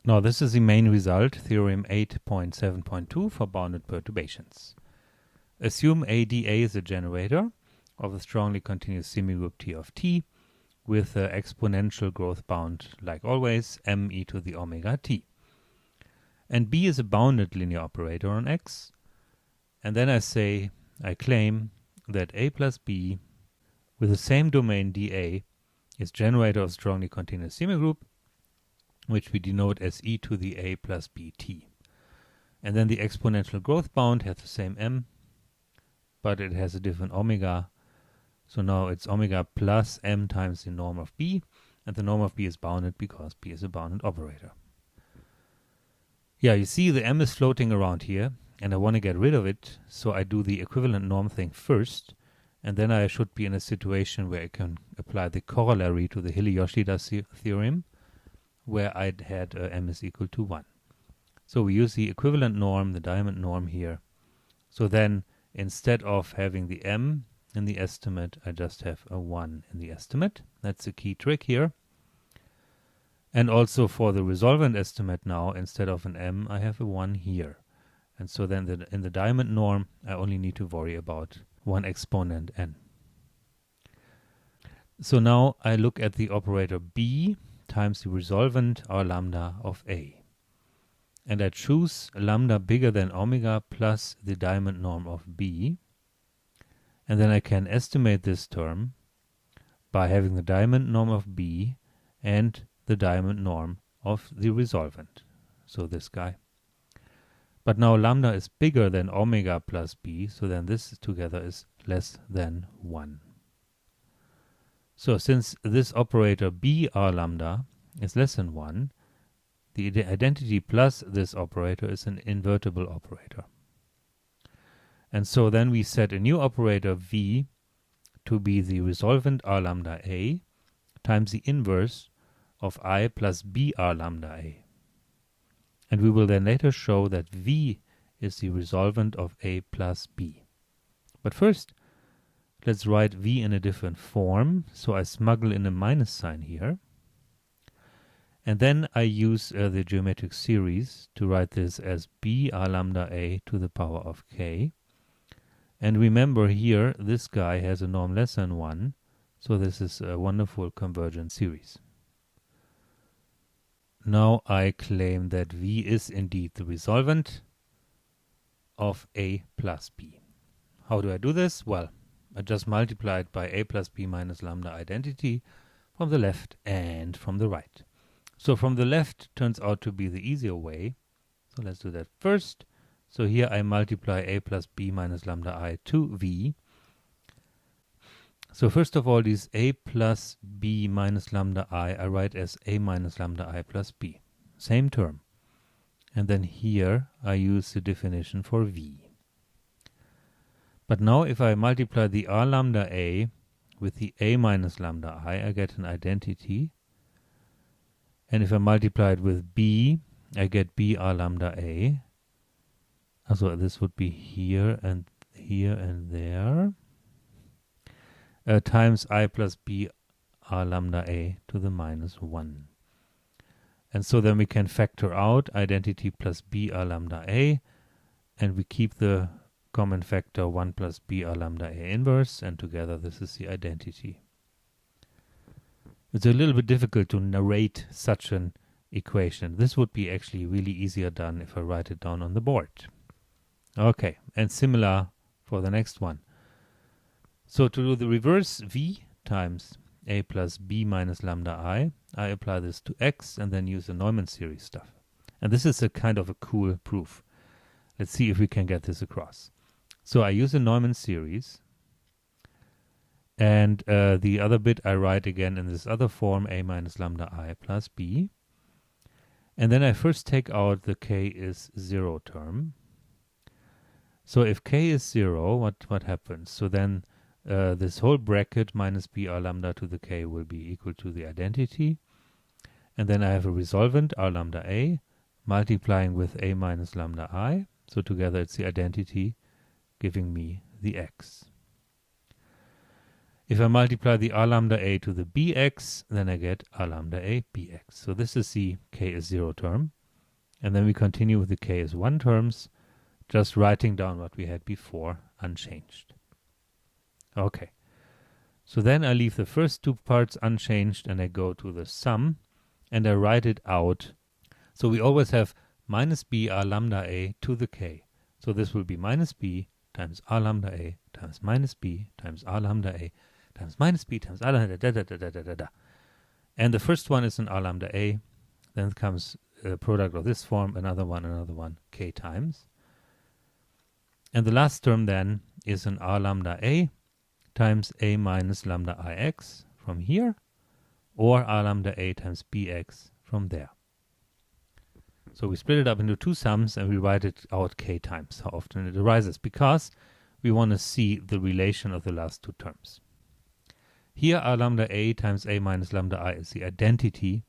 Now this is the main result, theorem 8.7.2 for bounded perturbations. Assume AdA is a generator of a strongly continuous semigroup T of T with exponential growth bound, like always, m e to the omega t. And B is a bounded linear operator on X. And then I claim that A plus B with the same domain dA is generator of strongly continuous semigroup, which we denote as e to the A plus bt. And then the exponential growth bound has the same m, but it has a different omega. So now it's omega plus m times the norm of B, and the norm of B is bounded because B is a bounded operator. Yeah, you see the m is floating around here, and I want to get rid of it, so I do the equivalent norm thing first, and then I should be in a situation where I can apply the corollary to the Hilly-Yoshida theorem, where I'd had m is equal to 1. So we use the equivalent norm, the diamond norm here. So then, instead of having the m in the estimate, I just have a 1 in the estimate. That's the key trick here. And also for the resolvent estimate now, instead of an m, I have a 1 here. And so then in the diamond norm, I only need to worry about one exponent n. So now I look at the operator B times the resolvent R lambda of A. And I choose lambda bigger than omega plus the diamond norm of B. And then I can estimate this term by having the diamond norm of B and the diamond norm of the resolvent. So this guy. But now lambda is bigger than omega plus B, so then this together is less than 1. So since this operator B R lambda is less than 1, the identity plus this operator is an invertible operator. And so then we set a new operator V to be the resolvent R lambda A times the inverse of I plus B R lambda A. And we will then later show that V is the resolvent of A plus B. But first, let's write V in a different form. So I smuggle in a minus sign here. And then I use the geometric series to write this as B R lambda A to the power of K. And remember here, this guy has a norm less than 1. So this is a wonderful convergent series. Now I claim that V is indeed the resolvent of A plus B. How do I do this? Well, I just multiply it by A plus B minus lambda identity from the left and from the right. So from the left turns out to be the easier way. So let's do that first. So here I multiply A plus B minus lambda I to V. So first of all, these A plus B minus lambda I write as A minus lambda I plus B. Same term. And then here I use the definition for V. But now if I multiply the R lambda A with the A minus lambda I get an identity. And if I multiply it with B, I get B R lambda A. So this would be here and there. Times I plus B R lambda A to the minus 1. And so then we can factor out identity plus B R lambda A, and we keep the common factor 1 plus B R lambda A inverse, and together this is the identity. It's a little bit difficult to narrate such an equation. This would be actually really easier done if I write it down on the board. Okay, and similar for the next one. So to do the reverse, V times A plus B minus lambda I apply this to X and then use the Neumann series stuff. And this is a kind of a cool proof. Let's see if we can get this across. So I use the Neumann series, and the other bit I write again in this other form, A minus lambda I plus B. And then I first take out the K is 0 term. So if K is 0, what happens? So then this whole bracket minus B R lambda to the K will be equal to the identity. And then I have a resolvent R lambda A multiplying with A minus lambda I. So together it's the identity giving me the X. If I multiply the r lambda a to the bx, then I get r lambda a bx. So this is the k is 0 term. And then we continue with the k is 1 terms, just writing down what we had before unchanged. Okay. So then I leave the first two parts unchanged and I go to the sum and I write it out. So we always have minus b r lambda a to the k. So this will be minus b times r lambda a times minus b times r lambda a times minus b times r lambda da da da da da da da. And the first one is an r lambda a. Then comes a product of this form, another one, k times. And the last term then is an r lambda a times a minus lambda ix from here, or r lambda a times bx from there. So we split it up into two sums and we write it out k times, how often it arises, because we want to see the relation of the last two terms. Here r lambda a times a minus lambda I is the identity,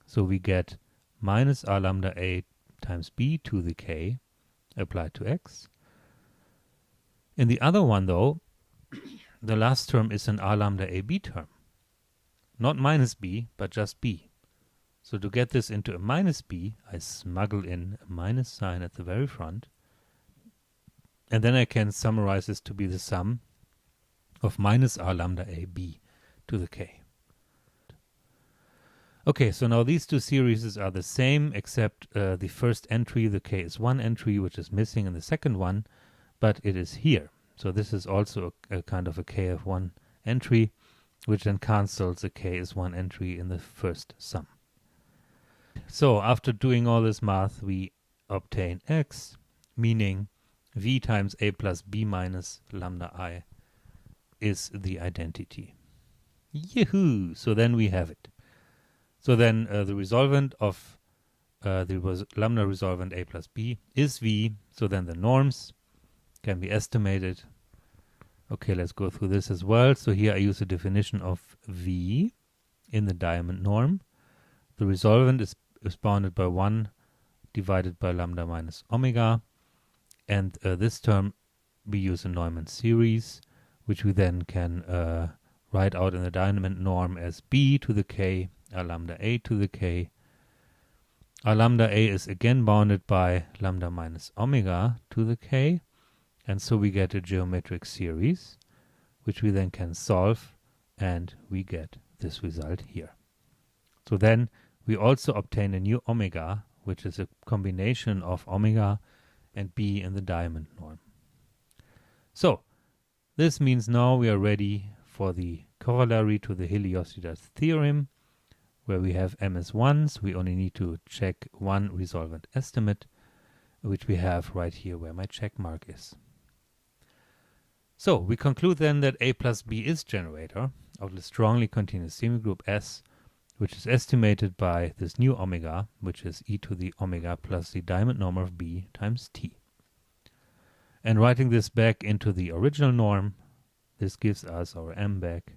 so we get minus r lambda a times b to the k applied to x. In the other one though, the last term is an r lambda a b term. Not minus b, but just b. So to get this into a minus b, I smuggle in a minus sign at the very front. And then I can summarize this to be the sum of minus r lambda a b to the k. Okay, so now these two series are the same, except the first entry, the k is 1 entry, which is missing in the second one, but it is here. So this is also a kind of a k of 1 entry, which then cancels the k is 1 entry in the first sum. So after doing all this math, we obtain x, meaning v times a plus b minus lambda I is the identity. Yahoo! So then we have it. So then the resolvent of the lambda resolvent a plus b is v. So then the norms can be estimated. Okay, let's go through this as well. So here I use the definition of v in the diamond norm. The resolvent is bounded by 1 divided by lambda minus omega. And this term we use a Neumann series, which we then can write out in the diamond norm as b to the k, r lambda a to the k. R lambda a is again bounded by lambda minus omega to the k. And so we get a geometric series, which we then can solve, and we get this result here. So then we also obtain a new omega, which is a combination of omega and b in the diamond norm. So this means now we are ready for the corollary to the Helios-Didas theorem, where we have m as 1, so we only need to check one resolvent estimate, which we have right here where my check mark is. So we conclude then that a plus b is generator of the strongly continuous semigroup S, which is estimated by this new omega, which is e to the omega plus the diamond norm of b times t. And writing this back into the original norm, this gives us our m back.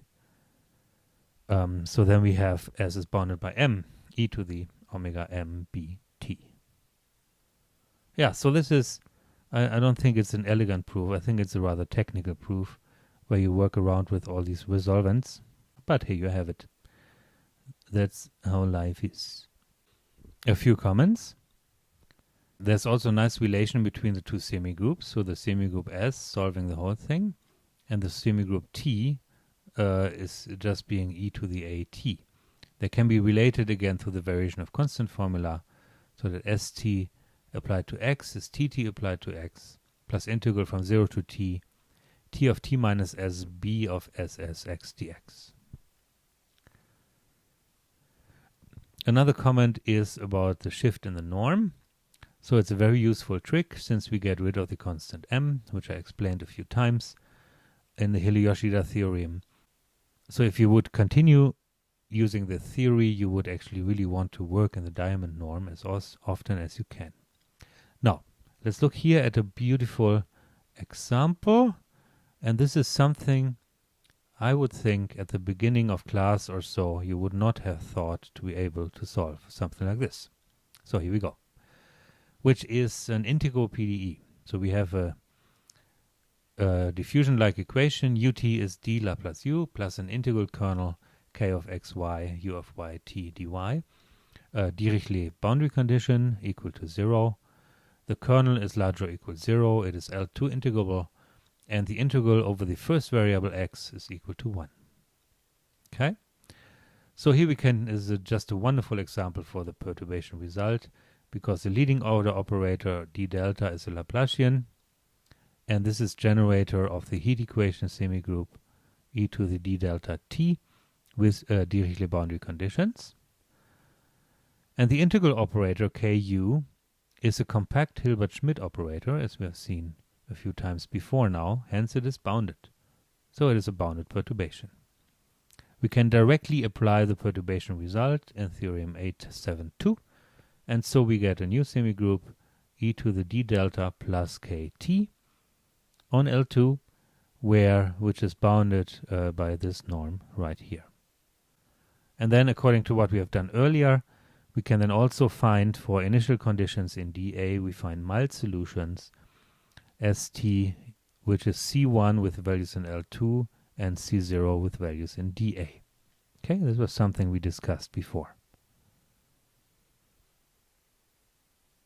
So then we have S is bounded by m, e to the omega m b t. Yeah, so this is, I don't think it's an elegant proof. I think it's a rather technical proof where you work around with all these resolvents. But here you have it. That's how life is. A few comments. There's also a nice relation between the two semigroups. So the semigroup S solving the whole thing, and the semigroup T is just being e to the at. They can be related again through the variation of constant formula, so that st applied to x is tt applied to x, plus integral from 0 to t of t minus s b of ss x dx. Another comment is about the shift in the norm. So it's a very useful trick since we get rid of the constant m, which I explained a few times in the Helios-Didas theorem. So if you would continue using the theory, you would actually really want to work in the diamond norm as often as you can. Now, let's look here at a beautiful example. And this is something I would think at the beginning of class or so, you would not have thought to be able to solve something like this. So here we go, which is an integral PDE. So we have a diffusion-like equation, ut is d Laplace u plus an integral kernel k of xy u of y t dy. Dirichlet boundary condition equal to 0. The kernel is larger or equal to 0. It is L2 integrable. And the integral over the first variable x is equal to 1. Okay? So here we can, is just a wonderful example for the perturbation result, because the leading order operator d delta is a Laplacian, and this is generator of the heat equation semigroup e to the d delta t with Dirichlet boundary conditions. And the integral operator ku is a compact Hilbert-Schmidt operator, as we have seen a few times before now, hence it is bounded. So it is a bounded perturbation. We can directly apply the perturbation result in theorem 872, and so we get a new semigroup e to the d delta plus kt on L2, which is bounded by this norm right here. And then, according to what we have done earlier, we can then also find, for initial conditions in dA, we find mild solutions, St, which is C1 with values in L2, and C0 with values in dA. Okay, this was something we discussed before.